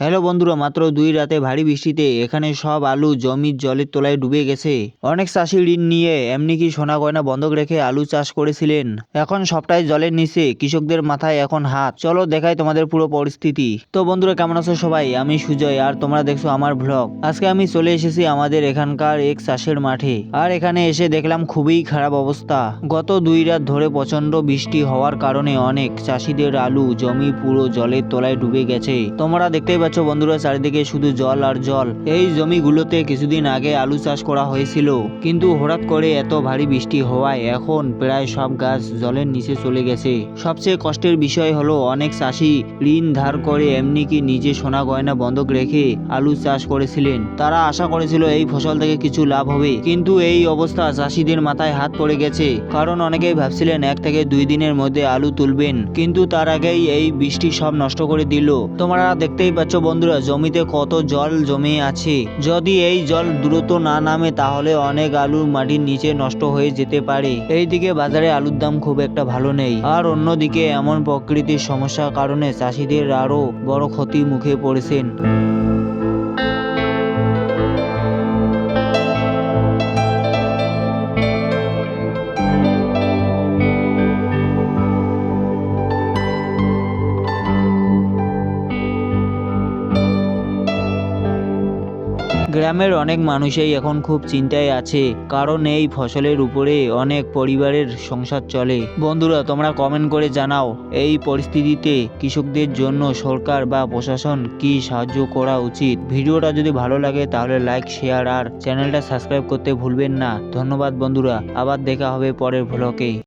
Hello বন্ধুরা, মাত্র 2 রাতে ভারী বৃষ্টিতে এখানে সব আলু জমির জলের তলায় ডুবে গেছে। অনেক চাষি ঋণ নিয়ে এমনি কি সোনা গয়না বন্ধক রেখে আলু চাষ করেছিলেন, এখন সবটাই জলের নিচে। কৃষকদের মাথায় এখন হাত। চলো দেখাই তোমাদের পুরো পরিস্থিতি। তো বন্ধুরা, কেমন আছো সবাই? আমি সুজয় আর তোমরা দেখছো আমার ব্লগ। আজকে আমি চলে এসেছি আমাদের এখানকার এক চাষের মাঠে, আর এখানে এসে দেখলাম খুবই খারাপ অবস্থা। গত 2 রাত ধরে প্রচন্ড বৃষ্টি হওয়ার কারণে অনেক চাষিদের আলু জমি পুরো জলের তলায় ডুবে গেছে। তোমরা দেখতেই পাচ্ছ বন্ধুরা, চারিদিকে শুধু জল আর জল। এই জমিগুলোতে কিছুদিন আগে আলু চাষ করা হয়েছিল, কিন্তু হঠাৎ করে এত ভারী বৃষ্টি হওয়ায় এখন প্রায় সব গাছ জলের নিচে চলে গেছে। সবচেয়ে কষ্টের বিষয় হলো অনেক চাষি ঋণ ধার করে এমনি কি নিজে সোনা গয়না বন্ধক রেখে আলু চাষ করেছিলেন। তারা আশা করেছিল এই ফসল থেকে কিছু লাভ হবে, কিন্তু এই অবস্থা চাষিদের মাথায় হাত পড়ে গেছে। কারণ অনেকেই ভাবছিলেন 1 থেকে 2 দিনের মধ্যে আলু তুলবেন, কিন্তু তার আগেই এই বৃষ্টি সব নষ্ট করে দিল। তোমরা দেখতেই পাচ্ছ বন্ধুরা, জমিতে কত জল জমে আছে। যদি এই জল দ্রুত না নামে তাহলে অনেক আলু মাটির নিচে নষ্ট হয়ে যেতে পারে। এইদিকে বাজারে আলুর দাম খুব একটা ভালো নেই, আর অন্যদিকে এমন প্রকৃতির সমস্যার কারণে চাষিদের আরো বড় ক্ষতির মুখে পড়েছেন। গ্রামের অনেক মানুষই এখন খুব চিন্তায় আছে, কারণ এই ফসলের উপরে অনেক পরিবারের সংসার চলে। বন্ধুরা, তোমরা কমেন্ট করে জানাও এই পরিস্থিতিতে কৃষকদের জন্য সরকার বা প্রশাসন কি সাহায্য করা উচিত। ভিডিওটা যদি ভালো লাগে তাহলে লাইক, শেয়ার আর চ্যানেলটা সাবস্ক্রাইব করতে ভুলবেন না। ধন্যবাদ বন্ধুরা, আবার দেখা হবে পরের ভ্লগে।